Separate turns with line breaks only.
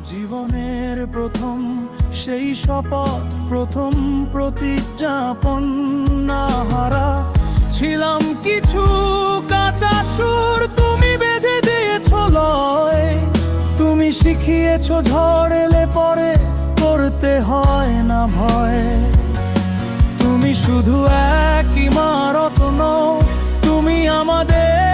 জীবনের প্রথম সেই শপথ, প্রথম প্রতিজ্ঞাপন না হারা ছিলাম কিছু কাঁচা সুর, তুমি বেঁধে দিয়েছ লয়। তুমি শিখিয়েছ ঝড় এলে পরে করতে হয় না ভয়। তুমি শুধু এক ইমারত নও, তুমি আমাদের